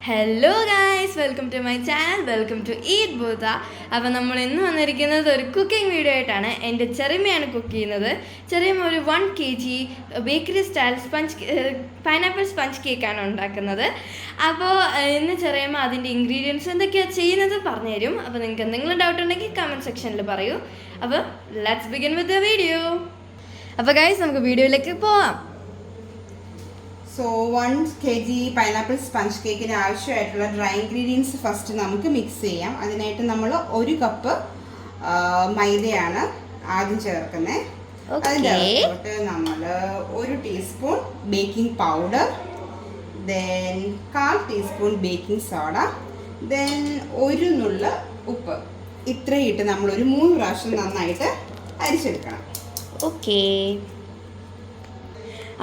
Hello guys, welcome to my channel, welcome to eat booth. അപ്പോൾ നമ്മൾ ഇന്ന് വന്നിരിക്കുന്നത് ഒരു കുക്കിംഗ് വീഡിയോ ആയിട്ടാണ്. എൻ്റെ ചെറിയമ്മയാണ് കുക്ക് ചെയ്യുന്നത്. ചെറിയമ്മ ഒരു 1 kg bakery style pineapple sponge കേക്കാണ് ഉണ്ടാക്കുന്നത്. അപ്പോൾ ഇന്ന് ചെറിയമ്മ അതിൻ്റെ ഇൻഗ്രീഡിയൻസ് എന്തൊക്കെയാണ് ചെയ്യുന്നത് പറഞ്ഞുതരും. അപ്പോൾ നിങ്ങൾക്ക് എന്തെങ്കിലും ഡൗട്ട് ഉണ്ടെങ്കിൽ കമൻറ്റ് സെക്ഷനിൽ പറയൂ. അപ്പോൾ let's begin with the video. അപ്പോൾ ഗായ്സ്, നമുക്ക് വീഡിയോയിലേക്ക് പോവാം. സോ 1 kg പൈനാപ്പിൾ സ്പഞ്ച് കേക്കിന് ആവശ്യമായിട്ടുള്ള ഡ്രൈ ഇൻഗ്രീഡിയൻസ് ഫസ്റ്റ് നമുക്ക് മിക്സ് ചെയ്യാം. അതിനായിട്ട് നമ്മൾ 1 കപ്പ് മൈദയാണ് ആദ്യം ചേർക്കുന്നത്. അതിൻ്റെ അകത്തോട്ട് നമ്മൾ 1 teaspoon baking powder, then 1/4 teaspoon baking soda, then 1 നുള്ള ഉപ്പ്. ഇത്രയും ഇട്ട് നമ്മളൊരു 3 പ്രാവശ്യം നന്നായിട്ട് അരിച്ചെടുക്കണം. ഓക്കേ.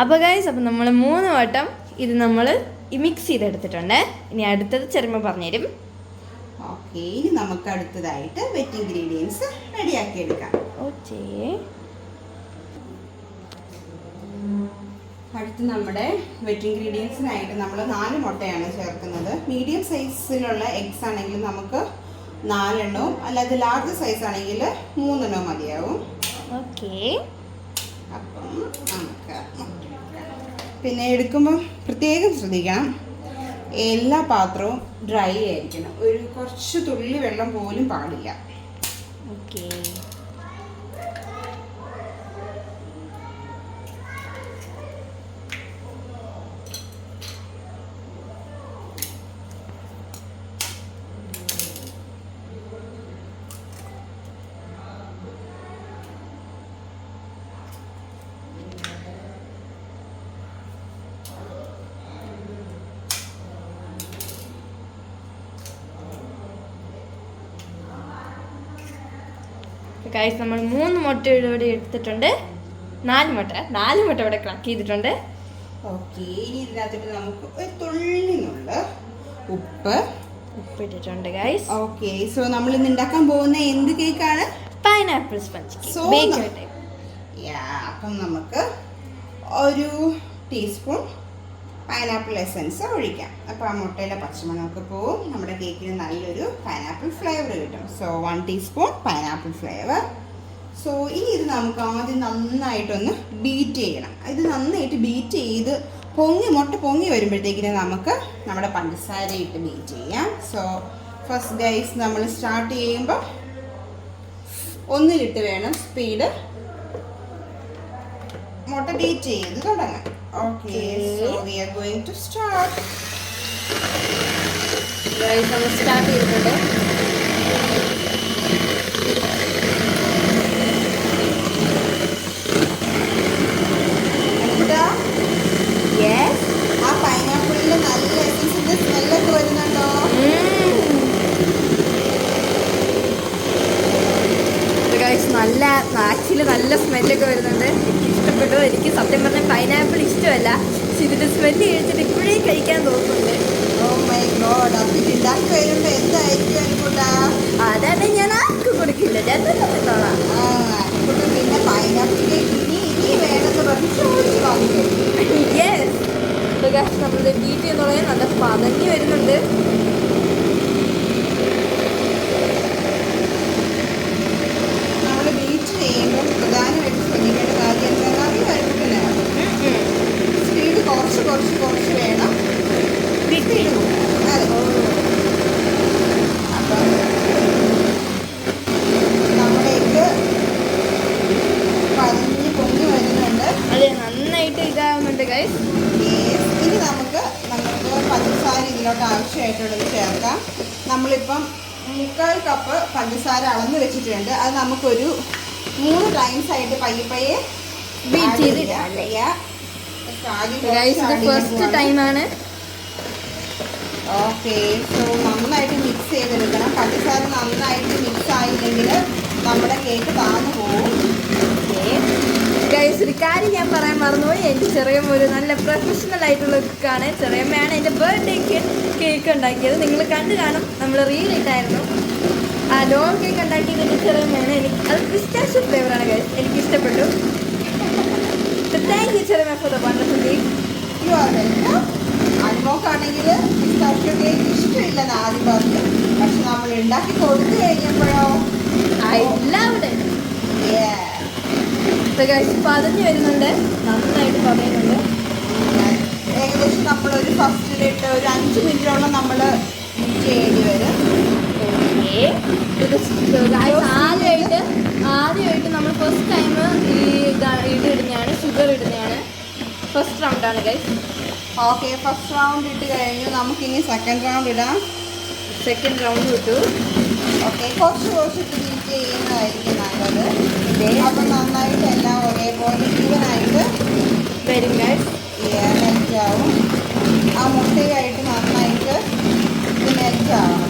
അപ്പോൾ ഗൈസ്, അപ്പോൾ നമ്മൾ 3 വട്ടം ഇത് നമ്മൾ മിക്സ് ചെയ്തെടുത്തിട്ടുണ്ട്. ഇനി അടുത്തത് ചെറുമ പറഞ്ഞുതരും. ഓക്കെ, ഇനി നമുക്ക് അടുത്തതായിട്ട് വെറ്റ് ഇൻഗ്രീഡിയൻസ് റെഡിയാക്കി എടുക്കാം. ഓക്കേ. അടുത്ത് നമ്മുടെ വെറ്റ് ഇൻഗ്രീഡിയൻസിനായിട്ട് നമ്മൾ 4 മുട്ടയാണ് ചേർക്കുന്നത്. മീഡിയം സൈസിലുള്ള എഗ്സ് ആണെങ്കിൽ നമുക്ക് 4 എണ്ണവും, അല്ലാതെ ലാർജ് സൈസ് ആണെങ്കിൽ 3 എണ്ണവും മതിയാവും. ഓക്കേ. അപ്പം നമുക്ക് പിന്നെ എടുക്കുമ്പം പ്രത്യേകം ശ്രദ്ധിക്കണം, എല്ലാ പാത്രവും ഡ്രൈ ആയിരിക്കണം. കുറച്ച് തുള്ളി വെള്ളം പോലും പാടില്ല. ഓക്കേ. ഗൈസ്, നമ്മൾ 3 മുട്ട ഇവിടെ എടുത്തിട്ടുണ്ട്. 4 മുട്ട ഇവിടെ ക്രാക്ക് ചെയ്തിട്ടുണ്ട്. ഓക്കെ, ഇനി ഇതിനകത്തോട്ട് നമുക്ക് ഒരു തുള്ളിനുള്ള ഉപ്പിട്ടിട്ടുണ്ട് ഗൈസ്. ഓക്കെ, സോ നമ്മൾ ഇന്ന് ഉണ്ടാക്കാൻ പോകുന്ന എന്ത് കേക്കാണ്? Pineapple sponge cake. അപ്പം നമുക്ക് 1 ടീസ്പൂൺ പൈനാപ്പിൾ എസൻസ് ഒഴിക്കാം. അപ്പോൾ ആ മുട്ടയിലെ പച്ചമണമൊക്കെ പോവും, നമ്മുടെ കേക്കിന് നല്ലൊരു പൈനാപ്പിൾ ഫ്ലേവർ കിട്ടും. So 1 teaspoon pineapple flavour. So ഇനി ഇത് നമുക്ക് ആദ്യം നന്നായിട്ടൊന്ന് ബീറ്റ് ചെയ്യണം. ഇത് നന്നായിട്ട് ബീറ്റ് ചെയ്ത് മുട്ട പൊങ്ങി വരുമ്പോഴത്തേക്കിന് നമുക്ക് നമ്മുടെ പഞ്ചസാര ഇട്ട് ബീറ്റ് ചെയ്യാം. സോ ഫസ്റ്റ് ഗൈസ്, നമ്മൾ സ്റ്റാർട്ട് ചെയ്യുമ്പോൾ 1 വേണം സ്പീഡ് മുട്ട ബീറ്റ് ചെയ്ത് തുടങ്ങാം. Okay, so we are going to start. Guys, നമ്മൾ സ്റ്റാർട്ട് ചെയ്തിട്ടുണ്ട്. യെസ്, ആ പൈനാപ്പിളിൽ നല്ല എസൻസിന്റെ സ്മെല്ലൊക്കെ വരുന്നുണ്ടോ? നല്ല ആക്ച്വലി നല്ല സ്മെല്ലൊക്കെ വരുന്നുണ്ട്. എനിക്ക് ഇഷ്ടപ്പെട്ടു. എനിക്ക് സത്യം പറഞ്ഞാൽ പൈനാപ്പിൾ ഇഷ്ടമല്ല, പക്ഷെ ഇതിൻ്റെ സ്മെല്ല് കഴിച്ചിട്ട് ഇപ്പോഴേ കഴിക്കാൻ തോന്നുന്നുണ്ട്. ഓ മൈ ഗോഡ്, അപ്പം ഉണ്ടാക്കി വരുമ്പോൾ എന്തായിരിക്കും അനുകൂട്ടാ? അതാണ് ഞാൻ ആർക്കും കൊടുക്കില്ല, ഞാൻ തിന്നോളാം. പിന്നെ പൈനാപ്പിൾ ഇനി വേണമെന്ന് പറഞ്ഞ് ചോദിച്ച് വാങ്ങിക്കും. യെസ്, നമ്മളിത് ബീറ്റ് ചെയ്യുന്നുള്ളത് നല്ല പതഞ്ഞ് വരുന്നുണ്ട്. ചെയ്യുമ്പോൾ പ്രധാനമായിട്ട് ശ്രദ്ധിക്കേണ്ട കാര്യം എന്താണെന്ന് അറിയാം, സ്പീഡ് കുറച്ച് വേണം. അതെ, അപ്പം നമ്മുടെയൊക്കെ പൊങ്ങി വരുന്നുണ്ട്. അതെ, നന്നായിട്ട് ഇതാവുന്നുണ്ട് ഗൈസ്. ഇനി നമുക്ക് പഞ്ചസാര ഇതിലോട്ട് ആവശ്യമായിട്ടുള്ളത് ചേർക്കാം. നമ്മളിപ്പം 3/4 കപ്പ് പഞ്ചസാര അളന്ന് വെച്ചിട്ടുണ്ട്. അത് നമുക്കൊരു 3 ടൈംസ് ആയിട്ട് പയ്യെ ബീറ്റ് ചെയ്തിട്ട് ഫസ്റ്റ് ടൈമാണ്. ഓക്കെ, സോ നന്നായിട്ട് മിക്സ് ചെയ്തെടുക്കണം. പഞ്ചസാര നന്നായിട്ട് മിക്സ് ആയില്ലെങ്കിൽ നമ്മുടെ കേക്ക് താന്നു പോകും. ഗൈസ്, ഒരു കാര്യം ഞാൻ പറയാൻ മറന്നുപോയി. എൻ്റെ ചെറിയമ്മ ഒരു നല്ല പ്രൊഫഷണൽ ആയിട്ടുള്ള കുക്കാണ്. ചെറിയമ്മയാണ് എൻ്റെ ബർത്ത്ഡേക്ക് കേക്ക് ഉണ്ടാക്കിയത്. നിങ്ങൾ കണ്ടു കാണും, നമ്മൾ റീൽ ഇട്ടായിരുന്നു. ആ ലോങ് കേക്ക് ഉണ്ടാക്കിയത് എൻ്റെ ചെറിയമ്മയാണ്. അത് പിസ്റ്റാഷ്യോ ഫ്ലേവറാണ് ഗൈസ്, എനിക്ക് ഇഷ്ടപ്പെട്ടു. താങ്ക് യു ചെറിയമ്മ for the wonderful cake. You are welcome. അനുമോക്കാണെങ്കിൽ പിസ്റ്റാഷ്യോ കേക്ക് ഉണ്ടാക്കി കൊടുത്തു കഴിഞ്ഞപ്പോഴോ എല്ലാവിടെ പതഞ്ഞു വരുന്നുണ്ട്, നന്നായിട്ട് പറയുന്നുണ്ട്. ഏകദേശം നമ്മളൊരു ഫസ്റ്റിലിട്ട് ഒരു 5 മിനിറ്റോളം നമ്മൾ ചെയ്യേണ്ടി വരും. ആദ്യമായിട്ട് നമ്മൾ ഫസ്റ്റ് ടൈം ഈ ഇത് ഇടുന്നതാണ്, ഷുഗർ ഇടുന്നതാണ്. ഫസ്റ്റ് റൗണ്ടാണ് ഗൈസ്. ഓക്കെ, ഫസ്റ്റ് റൗണ്ട് ഇട്ട് കഴിഞ്ഞു. നമുക്കിനി സെക്കൻഡ് റൗണ്ട് ഇടാം. സെക്കൻഡ് റൗണ്ട് ഇട്ടു. ഓക്കെ, കുറച്ച് ബീറ്റ് ചെയ്യുന്നതായിരിക്കും നല്ലത്. അപ്പം നന്നായിട്ട് എല്ലാം ഒരേപോലെ ഈവനായിട്ട് വരും ഗൈസ്. മെൽറ്റാവും. ആ മുട്ടയായിട്ട് നന്നായിട്ട് ഇത് മെൽറ്റാവണം.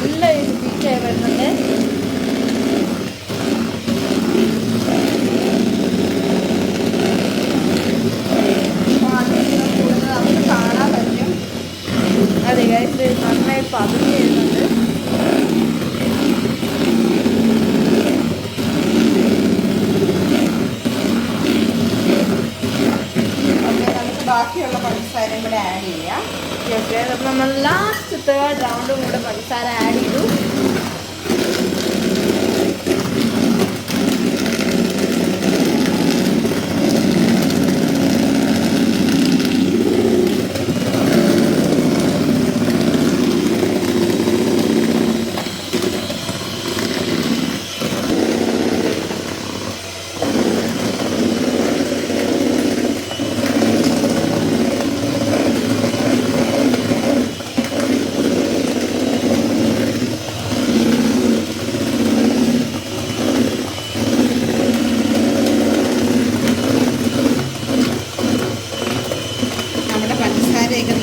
നല്ല ബീറ്റായി വരുന്നുണ്ട്. നമുക്ക് കാണാൻ പറ്റും. അതെ ഗൈസ്, നന്നായിട്ട് പതഞ്ഞ് വരുന്നുണ്ട്. ഓക്കെ, നമുക്ക് ബാക്കിയുള്ള പഞ്ചസാരയും കൂടെ ആഡ് ചെയ്യാം. ഓക്കെ, അപ്പം നമ്മൾ ലാസ്റ്റ് തേർഡ് റൗണ്ടും കൂടെ പഞ്ചസാര ആഡ് ചെയ്തു.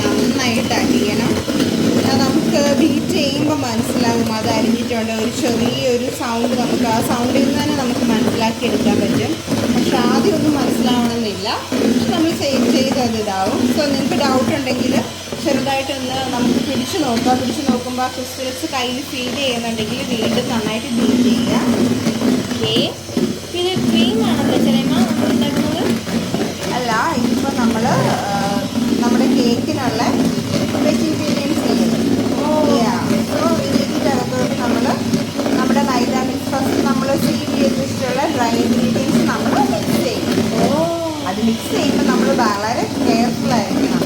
നന്നായിട്ട് അരിയണം. അത് നമുക്ക് ബീറ്റ് ചെയ്യുമ്പോൾ മനസ്സിലാകും അത് അരിഞ്ഞിട്ടുണ്ട്. ഒരു ചെറിയൊരു സൗണ്ട്, നമുക്ക് ആ സൗണ്ടിൽ നിന്ന് തന്നെ നമുക്ക് മനസ്സിലാക്കി എടുക്കാൻ പറ്റും. പക്ഷെ ആദ്യമൊന്നും മനസ്സിലാവണമെന്നില്ല, പക്ഷെ നമ്മൾ ചെയ്തത് ഇതാവും. സോ നിങ്ങൾക്ക് ഡൗട്ട് ഉണ്ടെങ്കിൽ ചെറുതായിട്ടൊന്ന് നമുക്ക് പിടിച്ച് നോക്കുമ്പോൾ ആ ക്രിസ്റ്റൽസ് കയ്യിൽ ഫീൽ ചെയ്യുന്നുണ്ടെങ്കിൽ വീണ്ടും നന്നായിട്ട് ബീറ്റ് ചെയ്യുക. ഓക്കെ, പിന്നെ ക്രീമാണല്ലോ ചെറിയമ്മ നമ്മൾ ഉണ്ടാക്കുന്നത്. അല്ല, ഇതിപ്പോൾ നമ്മൾ നമ്മുടെ കേക്കിനുള്ള വെജിറ്റേറിയൻസ് ചെയ്യും. സോ ഇതിൻ്റെ അകത്തോട്ട് നമ്മൾ നമ്മുടെ മൈദ മിക്സ് ഫസ്റ്റ് നമ്മൾ സീഡ് ചെയ്ത് വെച്ചിട്ടുള്ള ഡ്രൈ ഇൻഗ്രീഡിയൻസ് നമ്മൾ മിക്സ് ചെയ്യും. അത് മിക്സ് ചെയ്യുമ്പോൾ നമ്മൾ വളരെ കെയർഫുൾ ആയിരിക്കണം.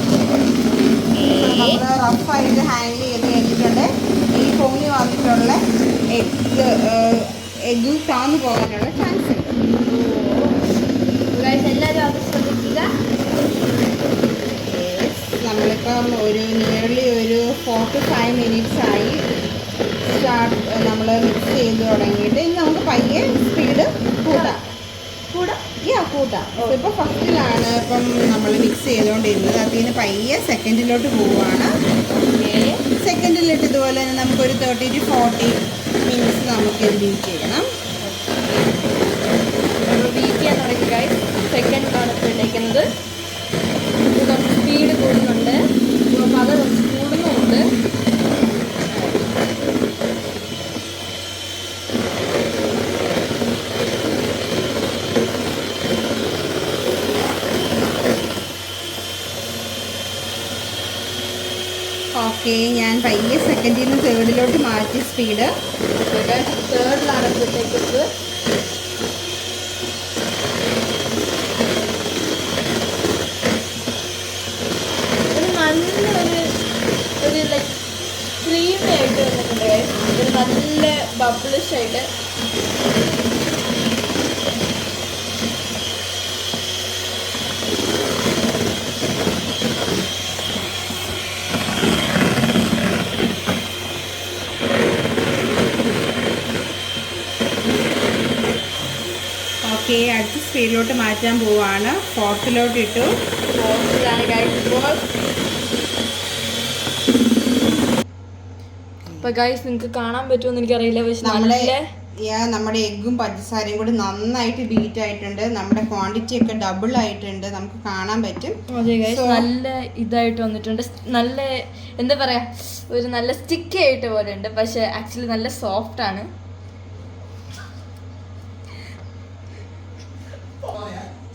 നമ്മൾ റഫായിട്ട് ഹാൻഡിൽ ചെയ്ത് കഴിഞ്ഞിട്ടുണ്ട്. ഈ പൊങ്ങി വന്നിട്ടുള്ള എഗ്ഗ് താന്നു പോകാനുള്ള ചാൻസ് ഉണ്ട്. എല്ലാവരും അത് ശ്രദ്ധിക്കുക. നമ്മളിപ്പം ഒരു നിയർലി ഒരു 4 to 5 മിനിറ്റ്സ് ആയി നമ്മൾ മിക്സ് ചെയ്ത് തുടങ്ങിയിട്ട്. ഇനി നമുക്ക് പയ്യെ സ്പീഡ് കൂട്ടാം. ഇപ്പോൾ ഫസ്റ്റിലാണ് ഇപ്പം നമ്മൾ മിക്സ് ചെയ്തുകൊണ്ടിരുന്നത്. അതിന് പയ്യെ സെക്കൻഡിലോട്ട് പോവുകയാണ്. സെക്കൻഡിലിട്ട് ഇതുപോലെ തന്നെ നമുക്കൊരു 30 to 40 മിനിറ്റ്സ് നമുക്കിത് ബീറ്റ് ചെയ്യണം. ബീറ്റ് ചെയ്യാൻ തുടങ്ങി ഗൈസ്. സെക്കൻഡിലാണ് ഇപ്പോൾ ഇട്ടേക്കുന്നത്. കുറച്ച് സ്പീഡ് കൂടുന്നുണ്ട്, പത കുറച്ച് കൂടുന്നുമുണ്ട്. ഓക്കെ, ഞാൻ പയ്യെ സെക്കൻഡിൽ നിന്ന് തേർഡിലോട്ട് മാറ്റി സ്പീഡ്. തേർഡിലാണ് ഇട്ടേക്കുന്നത്. ഒരു ലൈക്ക് ക്രീമി ആയിട്ട് വന്നിട്ടുണ്ട്. ഒരു നല്ല ബബിളിഷ് ആയിട്ട്. ഓക്കെ, അടുത്ത സൈഡിലോട്ട് മാറ്റാൻ പോവാണ്. ഫോർക്കിലോട്ട് ഇട്ടു. ഫോർക്കിലാണ് ഗൈസ് ഇപ്പോൾ. ഇപ്പൊ ഗൈസ് നിങ്ങൾക്ക് കാണാൻ പറ്റുമെന്ന് എനിക്കറിയില്ല, പക്ഷെ നമ്മുടെ എഗ്ഗും പഞ്ചസാരയും കൂടി നന്നായിട്ട് ബീറ്റ് ആയിട്ടുണ്ട്. നമ്മുടെ ക്വാണ്ടിറ്റി ഒക്കെ ഡബിൾ ആയിട്ടുണ്ട്, നമുക്ക് കാണാൻ പറ്റും. അതെ ഗൈസ്, നല്ല ഇതായിട്ട് വന്നിട്ടുണ്ട്. നല്ല എന്താ പറയാ, ഒരു നല്ല സ്റ്റിക്കി ആയിട്ട് പോലെ ഉണ്ട്, പക്ഷെ ആക്ച്വലി നല്ല സോഫ്റ്റ് ആണ്.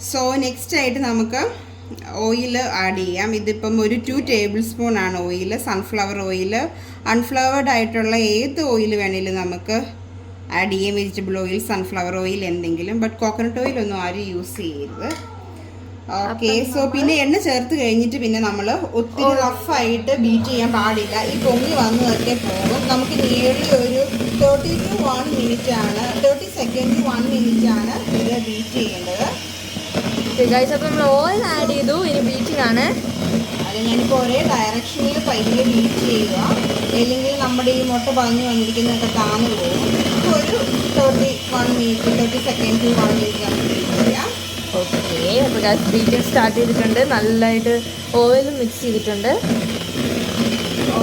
സോ നെക്സ്റ്റ് ആയിട്ട് നമുക്ക് ഓയിൽ ആഡ് ചെയ്യാം. ഇതിപ്പം ഒരു 2 ടേബിൾ സ്പൂൺ ആണ് ഓയിൽ. സൺഫ്ലവർ ഓയിൽ, അൺഫ്ലവേർഡ് ആയിട്ടുള്ള ഏത് ഓയിൽ വേണേലും നമുക്ക് ആഡ് ചെയ്യാം. വെജിറ്റബിൾ ഓയിൽ, സൺഫ്ലവർ ഓയിൽ എന്തെങ്കിലും, ബട്ട് കോക്കനട്ട് ഓയിൽ ഒന്നും ആരും യൂസ് ചെയ്യരുത്. ഓക്കെ. സോ പിന്നെ എണ്ണ ചേർത്ത് കഴിഞ്ഞിട്ട് പിന്നെ നമ്മൾ ഒത്തിരി റഫായിട്ട് ബീറ്റ് ചെയ്യാൻ പാടില്ല. ഈ പൊങ്ങി വന്നതൊക്കെ പോകും. നമുക്ക് നിയർലി ഒരു 30 to 1 minute ആണ്, 30 സെക്കൻഡ് to 1 minute ആണ് ഇത് ബീറ്റ് ചെയ്യേണ്ടത്. അപ്പം നമ്മൾ ഓയിൽ ആഡ് ചെയ്തു, ഇനി ബീറ്റിംഗ് ആണ്. അത് ഞാനിപ്പോൾ ഒരേ ഡയറക്ഷനിൽ പയ്യെ ബീറ്റ് ചെയ്യുക, അല്ലെങ്കിൽ നമ്മുടെ ഈ മുട്ട പഞ്ഞു വന്നിരിക്കുന്നതൊക്കെ താന്നു പോകും. ഒരു 30 സെക്കൻഡ് to 1 minute നമുക്ക് ബീറ്റ് ചെയ്യാം. ഓക്കെ. അപ്പോൾ ബീറ്റിംഗ് സ്റ്റാർട്ട് ചെയ്തിട്ടുണ്ട്, നല്ലതായിട്ട് ഓയിൽ മിക്സ് ചെയ്തിട്ടുണ്ട്.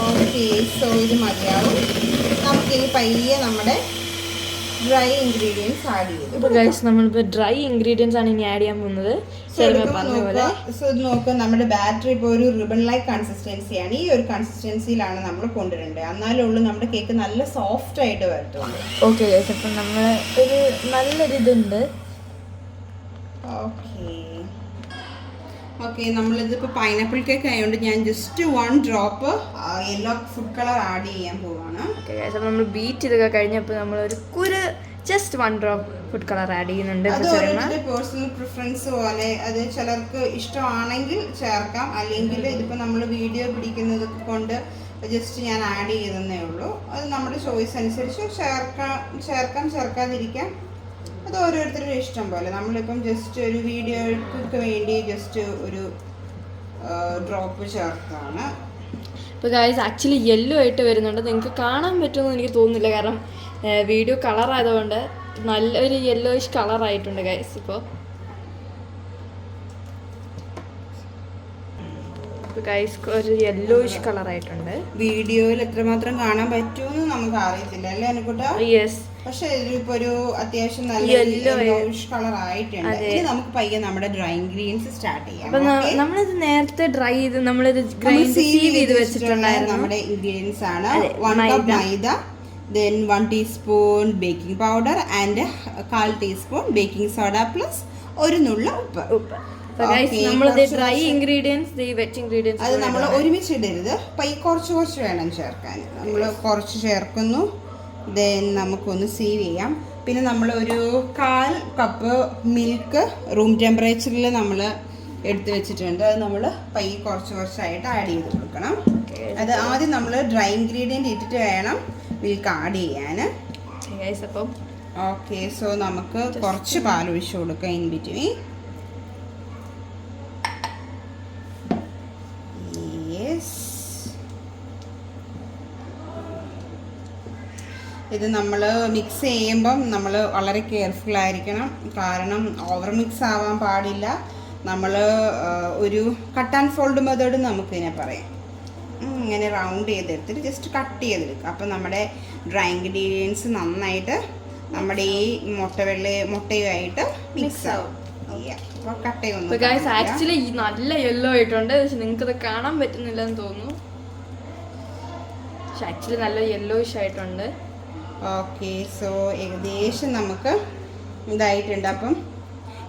ഓക്കെ. സോ ഇത് മതിയാവും. നമുക്കിനി പയ്യെ നമ്മുടെ ഡ്രൈ ഇൻഗ്രീഡിയൻസ് ആഡ് ചെയ്തു. ഇപ്പോൾ ഗൈസ് നമ്മളിപ്പോൾ ഡ്രൈ ഇൻഗ്രീഡിയൻസ് ആണ് ഇനി ആഡ് ചെയ്യാൻ പോകുന്നത്. സോ ഇത് നോക്കുക, നമ്മുടെ ബാറ്ററി ഇപ്പോൾ ഒരു റിബൺ ലൈക്ക് കൺസിസ്റ്റൻസിയാണ്. ഈ ഒരു കൺസിസ്റ്റൻസിയിലാണ് നമ്മൾ കൊണ്ടുവരേണ്ടത്, എന്നാലേ ഉള്ളൂ നമ്മുടെ കേക്ക് നല്ല സോഫ്റ്റ് ആയിട്ട് വരത്തുള്ളൂ. ഓക്കെ ഗൈസ്, അപ്പം നമ്മൾ ഒരു നല്ലൊരു ഇതുണ്ട്. ഓക്കെ. നമ്മളിതിപ്പോൾ പൈനാപ്പിൾ കേക്ക് ആയതുകൊണ്ട് ഞാൻ just 1 drop yellow food colour add ചെയ്യാൻ പോവാണ്. ഓക്കെ ഗൈസ്, അപ്പം നമ്മൾ ബീറ്റ് ചെയ്തൊക്കെ കഴിഞ്ഞപ്പോൾ നമ്മൾ ഒരു just 1 drop food colour add ചെയ്യുന്നുണ്ട്. അത് ഓരോരുത്തരുടെ പേഴ്സണൽ പ്രിഫറൻസ് പോലെ, അത് ചിലർക്ക് ഇഷ്ടമാണെങ്കിൽ ചേർക്കാം, അല്ലെങ്കിൽ ഇതിപ്പോൾ നമ്മൾ വീഡിയോ പിടിക്കുന്നത് കൊണ്ട് ജസ്റ്റ് ഞാൻ ആഡ് ചെയ്തെന്നേ ഉള്ളൂ. അത് നമ്മുടെ ചോയ്സ് അനുസരിച്ച് ചേർക്കാം ചേർക്കാതിരിക്കാം, അത് ഓരോരുത്തരുടെ ഇഷ്ടം പോലെ. നമ്മളിപ്പം ജസ്റ്റ് ഒരു വീഡിയോക്ക് വേണ്ടി ജസ്റ്റ് ഒരു ഡ്രോപ്പ് ചേർത്താണ്. ഇപ്പോൾ ഗൈസ് ആക്ച്വലി യെല്ലോ ആയിട്ട് വരുന്നുണ്ട്, നിങ്ങൾക്ക് കാണാൻ പറ്റുമെന്ന് എനിക്ക് തോന്നുന്നില്ല, കാരണം വീഡിയോ കളർ ആയതുകൊണ്ട് നല്ലൊരു യെല്ലോയിഷ് കളർ ആയിട്ടുണ്ട് ഗൈസ്. ഇപ്പോൾ ഗൈസ് ഒരു യെല്ലോയിഷ് കളർ ആയിട്ടുണ്ട്. വീഡിയോയിൽ എത്രമാത്രം കാണാൻ പറ്റുമെന്ന് നമുക്ക് അറിയത്തില്ല അല്ലേ അനുകുട്ട? യെസ്. പക്ഷെ ഇതിപ്പോ ഒരു അത്യാവശ്യം നല്ല യെല്ലോയിഷ് കളർ ആയിട്ടുണ്ട്. ഇനി നമുക്ക് പയ്യെ നമ്മുടെ ഡ്രൈ ഇൻഗ്രീഡിയൻസ് സ്റ്റാർട്ട് ചെയ്യാം. നമ്മളിത് നേരത്തെ ഡ്രൈ ചെയ്ത് നമ്മളിത് സീവ് ചെയ്ത് വെച്ചിട്ടുണ്ടായിരുന്നു. നമ്മുടെ ഇൻഗ്രീഡിയൻസ് ആണ് 1 cup maida, then 1 teaspoon baking powder and 1/4 teaspoon baking soda plus ഒരു നുള്ള ഉപ്പ്. ഡ്രൈ ഇൻഗ്രീഡിയൻസ്, വെറ്റ് ഇൻഗ്രീഡിയൻസ് അത് നമ്മൾ ഒരുമിച്ച് ഇടരുത്, കുറച്ച് വേണം ചേർക്കാൻ. നമ്മൾ കുറച്ച് ചേർക്കുന്നു, ദെൻ നമുക്കൊന്ന് സീവ് ചെയ്യാം. പിന്നെ നമ്മൾ ഒരു 1/4 കപ്പ് മിൽക്ക് റൂം ടെമ്പറേച്ചറിൽ നമ്മൾ എടുത്ത് വെച്ചിട്ടുണ്ട്. അത് നമ്മൾ കുറച്ചായിട്ട് ആഡ് ചെയ്ത് കൊടുക്കണം. അത് ആദ്യം നമ്മൾ ഡ്രൈ ഇൻഗ്രീഡിയൻറ്റ് ഇട്ടിട്ട് വേണം മിൽക്ക് ആഡ് ചെയ്യാൻ. ഓക്കെ. സോ നമുക്ക് കുറച്ച് പാൽ ഒഴിച്ചു കൊടുക്കാം ഇൻ ബിറ്റ്വീൻ. ഇത് നമ്മൾ മിക്സ് ചെയ്യുമ്പം നമ്മൾ വളരെ കെയർഫുൾ ആയിരിക്കണം, കാരണം ഓവർ മിക്സ് ആവാൻ പാടില്ല. നമ്മൾ ഒരു കട്ട് ആൻഡ് ഫോൾഡ് മെത്തേഡ് നമുക്കിതിനെ പറയാം. ഇങ്ങനെ റൗണ്ട് ചെയ്തെടുത്തിട്ട് ജസ്റ്റ് കട്ട് ചെയ്തെടുക്കുക. അപ്പം നമ്മുടെ ഡ്രൈ ഇൻഗ്രീഡിയൻസ് നന്നായിട്ട് നമ്മുടെ ഈ മുട്ടയുമായിട്ട് മിക്സ് ആവും. ആക്ച്വലി നല്ല യെല്ലോ ആയിട്ടുണ്ട്, പക്ഷെ നിങ്ങൾക്കത് കാണാൻ പറ്റുന്നില്ലെന്ന് തോന്നുന്നു. പക്ഷെ ആക്ച്വലി നല്ല യെല്ലോയിഷ് ആയിട്ടുണ്ട്. ഓക്കെ. സോ ഏകദേശം നമുക്ക് ഇതായിട്ടുണ്ട്. അപ്പം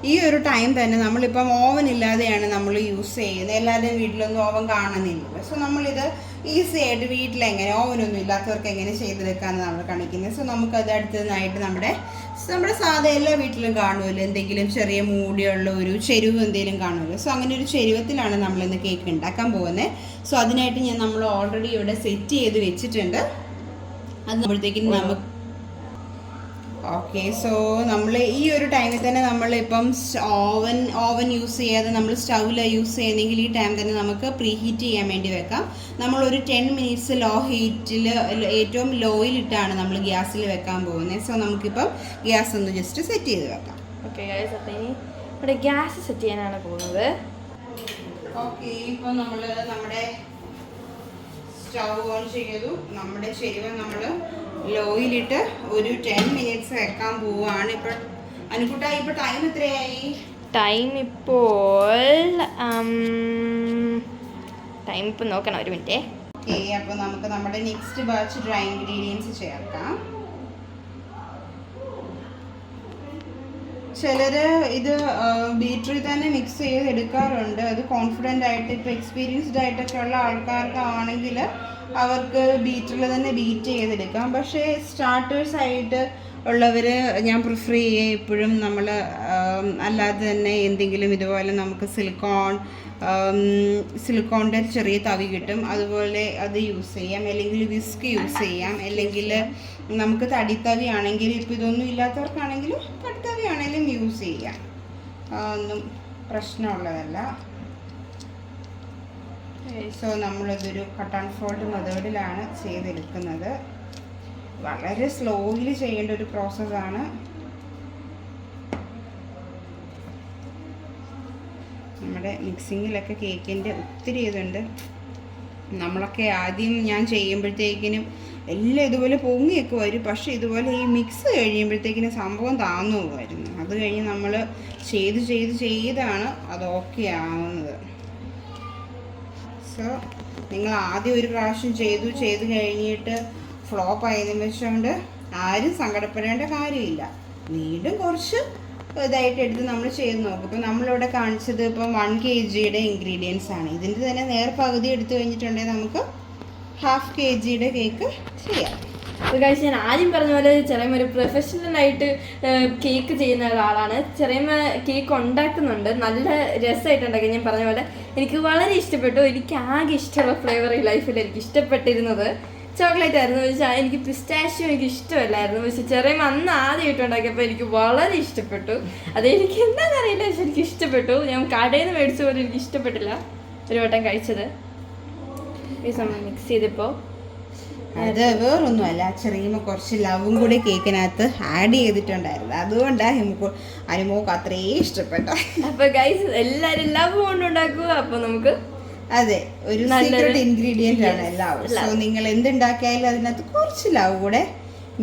ഈ ഒരു ടൈം തന്നെ നമ്മളിപ്പം ഓവൻ ഇല്ലാതെയാണ് നമ്മൾ യൂസ് ചെയ്യുന്നത്. എല്ലാവരുടെയും വീട്ടിലൊന്നും ഓവൻ കാണുന്നില്ല. സോ നമ്മളിത് ഈസി ആയിട്ട് വീട്ടിലെങ്ങനെ ഓവനൊന്നും ഇല്ലാത്തവർക്ക് എങ്ങനെ ചെയ്തെടുക്കാമെന്ന് നമ്മൾ കാണിക്കുന്നത്. സോ നമുക്കത് അടുത്തതായിട്ട് നമ്മുടെ സാധാ എല്ലാ വീട്ടിലും കാണുമല്ലോ, എന്തെങ്കിലും ചെറിയ മൂടിയുള്ള ഒരു ചെരുവ് എന്തെങ്കിലും കാണുമല്ലോ. സോ അങ്ങനെ ഒരു ചെരുവത്തിലാണ് നമ്മളിന്ന് കേക്ക് ഉണ്ടാക്കാൻ പോകുന്നത്. സോ അതിനായിട്ട് നമ്മൾ ഓൾറെഡി ഇവിടെ സെറ്റ് ചെയ്ത് വെച്ചിട്ടുണ്ട്. അത് നമ്മളത്തേക്കും നമുക്ക് ഓക്കെ. സോ നമ്മൾ ഈ ഒരു ടൈമിൽ തന്നെ നമ്മളിപ്പം ഓവൻ യൂസ് ചെയ്യാതെ നമ്മൾ സ്റ്റൗവിൽ യൂസ് ചെയ്യുന്നെങ്കിൽ ഈ ടൈം തന്നെ നമുക്ക് പ്രീ ഹീറ്റ് ചെയ്യാൻ വേണ്ടി വെക്കാം. നമ്മളൊരു 10 മിനിറ്റ്സ് ലോ ഹീറ്റിൽ, ഏറ്റവും ലോയിലിട്ടാണ് നമ്മൾ ഗ്യാസിൽ വെക്കാൻ പോകുന്നത്. സോ നമുക്കിപ്പം ഗ്യാസ് ഒന്ന് ജസ്റ്റ് സെറ്റ് ചെയ്ത് വെക്കാം. ഓക്കെ ഗൈസ്, അപ്പോൾ ഇനി ഇവിടെ ഗ്യാസ് സെറ്റ് ചെയ്യാനാണ് പോകുന്നത്. ഓക്കെ, ഇപ്പോൾ നമ്മൾ നമ്മുടെ സ്റ്റൗ ഓൺ ചെയ്തു. നമ്മുടെ ചെരുവ നമ്മൾ ലോയിലിട്ട് ഒരു 10 മിനിറ്റ്സ് വെക്കാൻ പോവുകയാണ്. ഇപ്പോൾ അനുക്കുട്ട, ഇപ്പോൾ ടൈം എത്രയായി? ടൈം ഇപ്പോൾ നോക്കണം, ഒരു മിനിറ്റ്. ഓക്കെ, അപ്പോൾ നമുക്ക് നമ്മുടെ നെക്സ്റ്റ് ബാച്ച് ഡ്രൈ ഇൻഗ്രീഡിയൻസ് ചേർക്കാം. ചിലർ ഇത് ബീറ്ററിൽ തന്നെ മിക്സ് ചെയ്ത് എടുക്കാറുണ്ട്. അത് കോൺഫിഡൻ്റ് ആയിട്ട് ഇപ്പോൾ എക്സ്പീരിയൻസ്ഡ് ആയിട്ടൊക്കെ ഉള്ള ആൾക്കാർക്കാണെങ്കിൽ അവർക്ക് ബീറ്ററിൽ തന്നെ ബീറ്റ് ചെയ്തെടുക്കാം. പക്ഷേ സ്റ്റാർട്ടേഴ്സ് ആയിട്ട് ഉള്ളവർ ഞാൻ പ്രിഫർ ചെയ്യുക എപ്പോഴും നമ്മൾ അല്ലാതെ തന്നെ എന്തെങ്കിലും ഇതുപോലെ നമുക്ക് സിലിക്കോണിൻ്റെ ചെറിയ തവി കിട്ടും, അതുപോലെ അത് യൂസ് ചെയ്യാം. അല്ലെങ്കിൽ വിസ്ക് യൂസ് ചെയ്യാം. അല്ലെങ്കിൽ നമുക്ക് തടിത്തവി ആണെങ്കിൽ, ഇപ്പോൾ ഇതൊന്നും ഇല്ലാത്തവർക്കാണെങ്കിലും തടിത്തവി ആണെങ്കിലും യൂസ് ചെയ്യാം. ഒന്നും പ്രശ്നമുള്ളതല്ല. സോ നമ്മളിതൊരു കട്ട് ആൻഡ് ഫോൾഡ് മെത്തേഡിലാണ് ചെയ്തെടുക്കുന്നത്. വളരെ സ്ലോയിൽ ചെയ്യേണ്ട ഒരു പ്രോസസ്സാണ്. നമ്മുടെ മിക്സിങ്ങിലൊക്കെ കേക്കിൻ്റെ ഒത്തിരി ഇതുണ്ട്. നമ്മളൊക്കെ ആദ്യം ഞാൻ ചെയ്യുമ്പോഴത്തേക്കിനും എല്ലാം ഇതുപോലെ പൊങ്ങിയൊക്കെ വരും. പക്ഷേ ഇതുപോലെ ഈ മിക്സ് കഴിയുമ്പോഴത്തേക്കിനും സംഭവം താന്നു പോകുമായിരുന്നു. അത് കഴിഞ്ഞ് നമ്മൾ ചെയ്താണ് അത് ഓക്കെ ആവുന്നത്. സോ നിങ്ങൾ ആദ്യം ഒരു പ്രാവശ്യം ചെയ്ത് കഴിഞ്ഞിട്ട് ഫ്ലോപ്പ് ആയതെന്ന് വെച്ചുകൊണ്ട് ആരും സങ്കടപ്പെടേണ്ട കാര്യമില്ല. വീണ്ടും കുറച്ച് ഇതായിട്ട് എടുത്ത് നമ്മൾ ചെയ്ത് നോക്കും. ഇപ്പം നമ്മളിവിടെ കാണിച്ചത് ഇപ്പം 1 kgയുടെ ഇൻഗ്രീഡിയൻസ് ആണ്. ഇതിൻ്റെ തന്നെ പകുതി എടുത്തു കഴിഞ്ഞിട്ടുണ്ടെങ്കിൽ നമുക്ക് 1/2 kgയുടെ കേക്ക് ചെയ്യാം. ഗൈസ്, ഞാൻ ആദ്യം പറഞ്ഞ പോലെ ചെറിയമ്മ ഒരു പ്രൊഫഷണലായിട്ട് കേക്ക് ചെയ്യുന്ന ഒരാളാണ്. ചെറിയമ്മ കേക്ക് ഉണ്ടാക്കുന്നുണ്ട്, നല്ല രസമായിട്ടുണ്ടാക്കി. ഞാൻ പറഞ്ഞ പോലെ എനിക്ക് വളരെ ഇഷ്ടപ്പെട്ടു. എനിക്ക് ആകെ ഇഷ്ടമുള്ള ഫ്ലേവർ ഈ ലൈഫിൽ എനിക്ക് ഇഷ്ടപ്പെട്ടിരുന്നത് ചോക്ലേറ്റ് ആയിരുന്നു. പക്ഷേ എനിക്ക് പിസ്റ്റാഷ്യോ എനിക്ക് ഇഷ്ടമല്ലായിരുന്നു. പക്ഷെ ചെറിയമ്മ അന്ന് ആദ്യമായിട്ട് ഉണ്ടാക്കിയപ്പോൾ എനിക്ക് വളരെ ഇഷ്ടപ്പെട്ടു. അതെനിക്ക് എന്താണെന്നറിയില്ല, പക്ഷെ എനിക്ക് ഇഷ്ടപ്പെട്ടു. ഞാൻ കടയിൽ നിന്ന് മേടിച്ച പോലെ എനിക്ക് ഇഷ്ടപ്പെട്ടില്ല ഒരു വട്ടം കഴിച്ചത്. ഈ സമയം മിക്സ് ചെയ്തപ്പോൾ അത് വേറൊന്നുമല്ല, ചെറിയമ്മ കുറച്ച് ലവും കൂടി കേക്കിനകത്ത് ആഡ് ചെയ്തിട്ടുണ്ടായിരുന്നു. അതുകൊണ്ടാണ് അനുമോക്ക് അത്രയും ഇഷ്ടപ്പെട്ട. അപ്പൊ ഗൈസ്, എല്ലാരും ലവ് കൊണ്ടുണ്ടാക്കുക. അപ്പൊ നമുക്ക് അതെ, ഒരു സീക്രട്ട് ഇൻഗ്രീഡിയന്റ് ആണ് ലവ്. സോ നിങ്ങൾ എന്തുണ്ടാക്കിയാലും അതിനകത്ത് കുറച്ച് ലവ് കൂടെ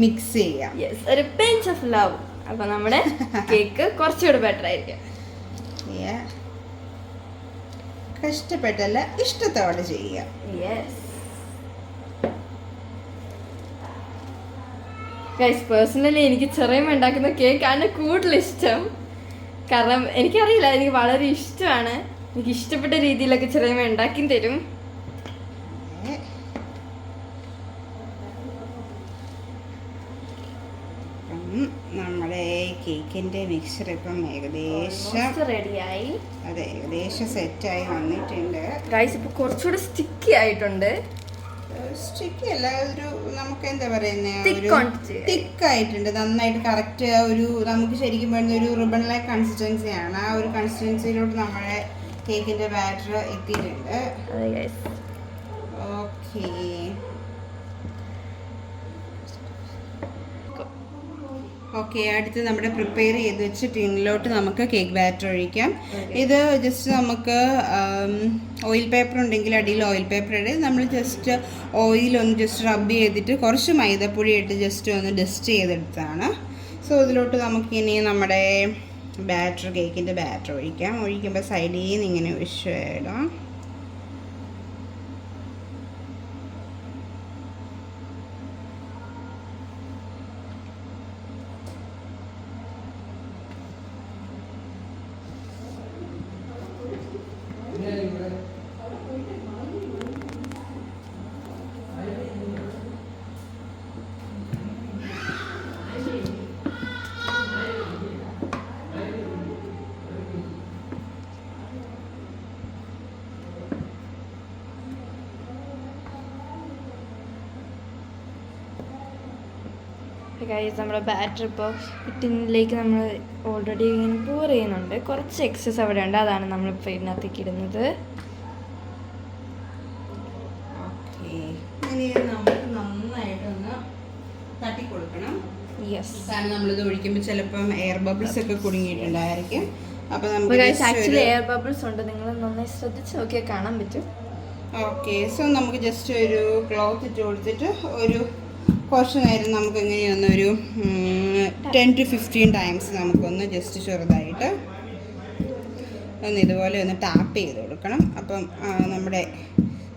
മിക്സ് ചെയ്യാം. ഒരു പിഞ്ച് ഓഫ് ലവ്. അപ്പൊ നമ്മുടെ കേക്ക് കുറച്ചുകൂടെ ബെറ്റർ ആയിരിക്കും. കഷ്ടപ്പെട്ടല്ല, ഇഷ്ടത്തോടെ ചെയ്യുക. ഗൈസ്, പേഴ്സണലി എനിക്ക് ചെറിയമ്മ ഉണ്ടാക്കുന്ന കേക്കാണ് കൂടുതൽ ഇഷ്ടം. കാരണം എനിക്കറിയില്ല, എനിക്ക് വളരെ ഇഷ്ടമാണ്. എനിക്ക് ഇഷ്ടപ്പെട്ട രീതിയിലൊക്കെ ചെറിയമ്മ ഉണ്ടാക്കി തരും. നമ്മുടെ കേക്കിന്റെ മിക്സർ ഇപ്പം ഏകദേശം റെഡിയായി. അതെ, ഏകദേശം സെറ്റായി വന്നിട്ടുണ്ട്. ഗൈസ്, ഇപ്പൊ കുറച്ചുകൂടെ സ്റ്റിക്കി ആയിട്ടുണ്ട്. സ്റ്റിക്കി അല്ല, ഒരു നമുക്ക് എന്താ പറയുന്നത്, തിക്ക് ആയിട്ടുണ്ട്. നന്നായിട്ട് കറക്റ്റ് ഒരു നമുക്ക് ശരിക്കും വേണ്ട ഒരു റിബൺ ലൈക്ക് കൺസിസ്റ്റൻസിയാണ്. ആ ഒരു കൺസിസ്റ്റൻസിയിലോട്ട് നമ്മുടെ കേക്കിന്റെ ബാറ്റർ എത്തിയിട്ടുണ്ട്. ഓക്കെ, ഓക്കെ, അടുത്ത് നമ്മുടെ പ്രിപ്പയർ ചെയ്ത് വെച്ച് ടിന്നിലോട്ട് നമുക്ക് കേക്ക് ബാറ്റർ ഒഴിക്കാം. ഇത് ജസ്റ്റ് നമുക്ക് ഓയിൽ പേപ്പർ ഉണ്ടെങ്കിൽ അടിയിൽ ഓയിൽ പേപ്പർ ഇട്ട് നമ്മൾ ജസ്റ്റ് ഓയിലൊന്ന് ജസ്റ്റ് റബ്ബ് ചെയ്തിട്ട് കുറച്ച് മൈദപ്പൊടി ഇട്ട് ജസ്റ്റ് ഒന്ന് ഡസ്റ്റ് ചെയ്തെടുത്താണ്. സോ ഇതിലോട്ട് നമുക്കിനി നമ്മുടെ ബാറ്റർ, കേക്കിൻ്റെ ബാറ്റർ ഒഴിക്കാം. ഒഴിക്കുമ്പോൾ സൈഡിൽ നിന്ന് ഇങ്ങനെ ഒഴിച്ചിടാം. ഗൈസ്, നമ്മുടെ ബാറ്റർ ഇപ്പോൾ ടിന്നിലേക്ക് നമ്മൾ ഓൾറെഡി ഇങ്ങനെ pour ചെയ്യുന്നുണ്ട്. കുറച്ച് എക്സസ് അവിടെ ഉണ്ട്, അതാണ് നമ്മളിപ്പോൾ ഇതിനകത്തേക്ക് ഇടുന്നത്. നമുക്ക് നന്നായിട്ടൊന്ന് തട്ടി കൊടുക്കണം. യെസ്, കാരണം നമ്മളിത് ഒഴിക്കുമ്പോൾ ചിലപ്പം എയർ ബബിൾസ് ഒക്കെ കുടുങ്ങിയിട്ടുണ്ടായിരിക്കും. അപ്പോൾ നമുക്ക് ആക്ച്വലി എയർ ബബിൾസ് ഉണ്ട്, നിങ്ങൾ നന്നായി ശ്രദ്ധിച്ച് നോക്കിയാൽ കാണാൻ പറ്റും. ഓക്കെ, സോ നമുക്ക് ജസ്റ്റ് ഒരു ക്ലോത്ത് ഇട്ട് കൊടുത്തിട്ട് ഒരു കുറച്ച് നേരം നമുക്ക് ഇങ്ങനെയൊന്ന് ഒരു 10 to 15 ടൈംസ് നമുക്കൊന്ന് ജസ്റ്റ് ചെറുതായിട്ട് ഒന്ന് ഇതുപോലെ ഒന്ന് ടാപ്പ് ചെയ്ത് കൊടുക്കണം. അപ്പം നമ്മുടെ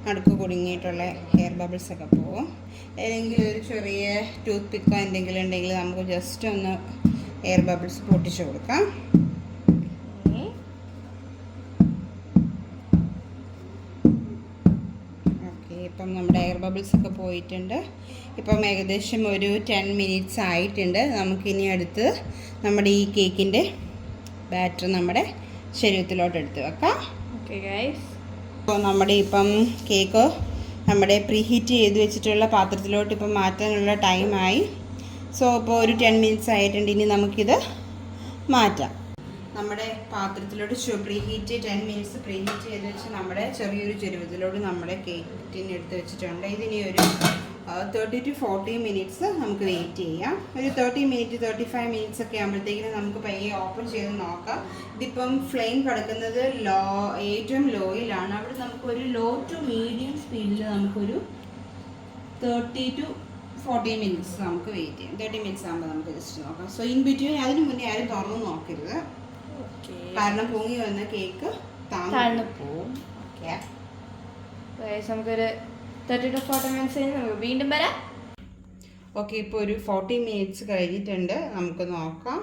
നടുക്ക് കുടുങ്ങിയിട്ടുള്ള ഹെയർ ബബിൾസ് ഒക്കെ പോകും. ഏതെങ്കിലും ഒരു ചെറിയ ടൂത്ത് പിക്കോ എന്തെങ്കിലും ഉണ്ടെങ്കിൽ നമുക്ക് ജസ്റ്റ് ഒന്ന് എയർ ബബിൾസ് പൊട്ടിച്ച് കൊടുക്കാം. ഓക്കെ, ഇപ്പം നമ്മുടെ എയർ ബബിൾസ് ഒക്കെ പോയിട്ടുണ്ട്. ഇപ്പം ഏകദേശം ഒരു 10 minutes ആയിട്ടുണ്ട്. നമുക്കിനി അടുത്ത് നമ്മുടെ ഈ കേക്കിൻ്റെ ബാറ്റർ നമ്മുടെ ശരീരത്തിലോട്ട് എടുത്ത് വെക്കാം. ഓക്കെ ഗൈസ്, അപ്പോൾ നമ്മുടെ ഇപ്പം കേക്ക് നമ്മുടെ പ്രീ ഹീറ്റ് ചെയ്ത് വെച്ചിട്ടുള്ള പാത്രത്തിലോട്ട് ഇപ്പം മാറ്റാനുള്ള ടൈമായി. സോ ഇപ്പോൾ ഒരു 10 minutes ആയിട്ടുണ്ട്. ഇനി നമുക്കിത് മാറ്റാം. നമ്മുടെ പാത്രത്തിലോട്ട് pre heat 10 minutes pre heat ചെയ്ത് വെച്ച് നമ്മുടെ ചെറിയൊരു ചെരുവത്തിലോട്ട് നമ്മുടെ കേക്ക് ടിൻ എടുത്ത് വെച്ചിട്ടുണ്ട്. ഇതിനി ഒരു 30 to 40 minutes നമുക്ക് വെയിറ്റ് ചെയ്യാം. ഒരു 30 minutes 35 minutes ഒക്കെ ആകുമ്പോഴത്തേക്കിനും നമുക്ക് പയ്യെ ഓപ്പൺ ചെയ്ത് നോക്കാം. ഇതിപ്പം ഫ്ലെയിം കിടക്കുന്നത് ഏറ്റവും ലോയിലാണ്. അവിടെ നമുക്കൊരു ലോ ടു മീഡിയം സ്പീഡിൽ നമുക്കൊരു 30 to 40 minutes നമുക്ക് വെയിറ്റ് ചെയ്യാം. 30 minutes ആകുമ്പോൾ നമുക്ക് ജസ്റ്റ് നോക്കാം. സോ ഇൻ ബിറ്റ്വീൻ അതിന് മുന്നേ ആരും തുറന്ന് നോക്കരുത്, കാരണം പൊങ്ങി വന്ന കേക്ക് താഴ്ന്നു പോവും. ഓക്കെ, നമുക്കൊരു 30 to 40 minutes കഴിഞ്ഞ് നമുക്ക് വീണ്ടും വരാം. ഓക്കെ, ഇപ്പോൾ ഒരു 40 minutes കഴിഞ്ഞിട്ടുണ്ട്. നമുക്ക് നോക്കാം.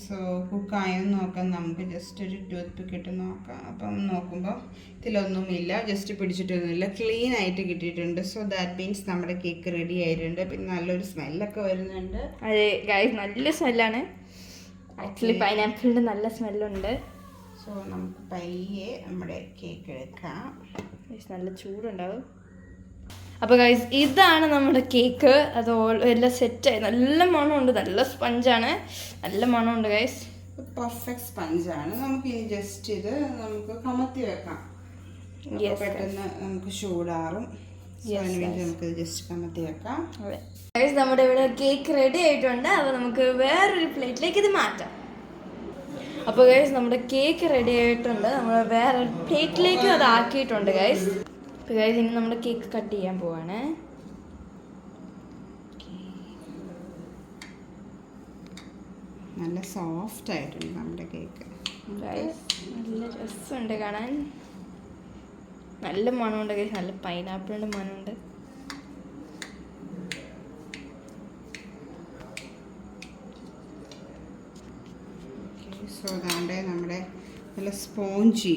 സോ കുക്കായെന്ന് നോക്കാം. നമുക്ക് ജസ്റ്റ് ഒരു ടൂത്ത് പിക്ക് ഇട്ട് നോക്കാം. അപ്പം നോക്കുമ്പോൾ ഇതിലൊന്നുമില്ല, ജസ്റ്റ് പിടിച്ചിട്ടൊന്നുമില്ല, ക്ലീൻ ആയിട്ട് കിട്ടിയിട്ടുണ്ട്. സോ ദാറ്റ് മീൻസ് നമ്മുടെ കേക്ക് റെഡി ആയിട്ടുണ്ട്. പിന്നെ നല്ലൊരു സ്മെല്ലൊക്കെ വരുന്നുണ്ട്. അതെ ഗൈസ്, നല്ല സ്മെല്ലാണ്. ആക്ച്വലി പൈനാപ്പിളിൻ്റെ നല്ല സ്മെല്ലുണ്ട്. സോ നമുക്ക് പയ്യെ നമ്മുടെ കേക്ക് എടുക്കാം. നല്ല ചൂടുണ്ടാവും. അപ്പോൾ ഗൈസ്, ഇതാണ് നമ്മുടെ കേക്ക്. അത് എല്ലാം സെറ്റായി, നല്ല മണമുണ്ട്, നല്ല സ്പഞ്ചാണ്, നല്ല മണമുണ്ട് ഗൈസ്. പെർഫെക്റ്റ് സ്പഞ്ചാണ്. നമുക്ക് ഇനി ജസ്റ്റ് ഇത് നമുക്ക് കമത്തി വെക്കാം. പെട്ടെന്ന് നമുക്ക് ചൂടാറും. അതിനുവേണ്ടി നമുക്ക് ജസ്റ്റ് കമത്തി വെക്കാം. ഗൈസ്, നമ്മുടെ ഇവിടെ കേക്ക് റെഡി ആയിട്ടുണ്ട്. അപ്പോൾ നമുക്ക് വേറൊരു പ്ലേറ്റിലേക്ക് ഇത് മാറ്റാം. അപ്പോൾ ഗൈസ്, നമ്മുടെ കേക്ക് റെഡി ആയിട്ടുണ്ട്. നമ്മൾ വേറൊരു പ്ലേറ്റിലേക്ക് അത് ആക്കിയിട്ടുണ്ട് ഗൈസ്. അപ്പോൾ ഗൈസ്, ഇനി നമ്മുടെ കേക്ക് കട്ട് ചെയ്യാൻ പോവാണ്. നല്ല സോഫ്റ്റ് ആയിട്ടുണ്ട് നമ്മുടെ കേക്ക് ഗൈസ്. നല്ല രസമുണ്ട് കാണാൻ, നല്ല മണമുണ്ട് ഗൈസ്, നല്ല പൈനാപ്പിളിൻ്റെ മണമുണ്ട്. സോ അതാണ്ട് നമ്മുടെ നല്ല സ്പോഞ്ചി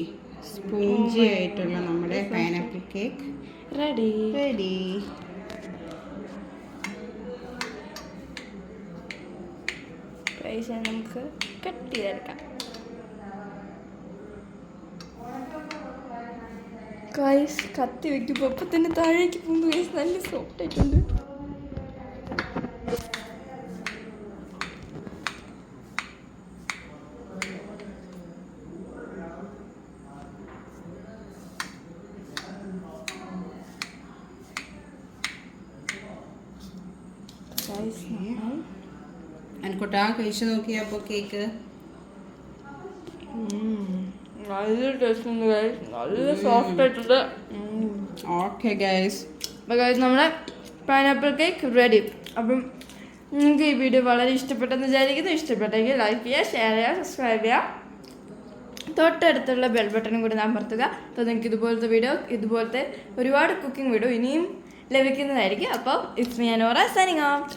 ആയിട്ടുള്ള നമ്മുടെ പൈനാപ്പിൾ കേക്ക് റെഡി. നമുക്ക് കട്ട് ചെയ്തെടുക്കാം. ഗൈസ്, കത്തി വെക്കുമ്പോൾ അപ്പം തന്നെ താഴേക്ക് പോകുമ്പോൾ ഗൈസ് നല്ല സോഫ്റ്റ് ആയിട്ടുണ്ട്. അൻകുട്ടാ കഴിച്ചു നോക്കിയാ അപ്പോൾ കേക്ക് നല്ല ടേസ്റ്റ് ഉണ്ട് ഗൈസ്, നല്ല സോഫ്റ്റ് ആയിട്ടുണ്ട്. ഓക്കെ ഗൈസ്, അപ്പോൾ ഗൈസ്, നമ്മുടെ പൈനാപ്പിൾ കേക്ക് റെഡി. അപ്പം നിങ്ങൾക്ക് ഈ വീഡിയോ വളരെ ഇഷ്ടപ്പെട്ടെന്ന് വിചാരിക്കുന്നു. ഇഷ്ടപ്പെട്ടെങ്കിൽ ലൈക്ക് ചെയ്യുക, ഷെയർ ചെയ്യുക, സബ്സ്ക്രൈബ് ചെയ്യുക, തൊട്ടടുത്തുള്ള ബെൽ ബട്ടണും കൂടി അമർത്തുക. അപ്പോൾ നിങ്ങൾക്ക് ഇതുപോലത്തെ ഒരുപാട് കുക്കിംഗ് വീഡിയോ ഇനിയും ലഭിക്കുന്നതായിരിക്കും. അപ്പോൾ it's me Anora signing out.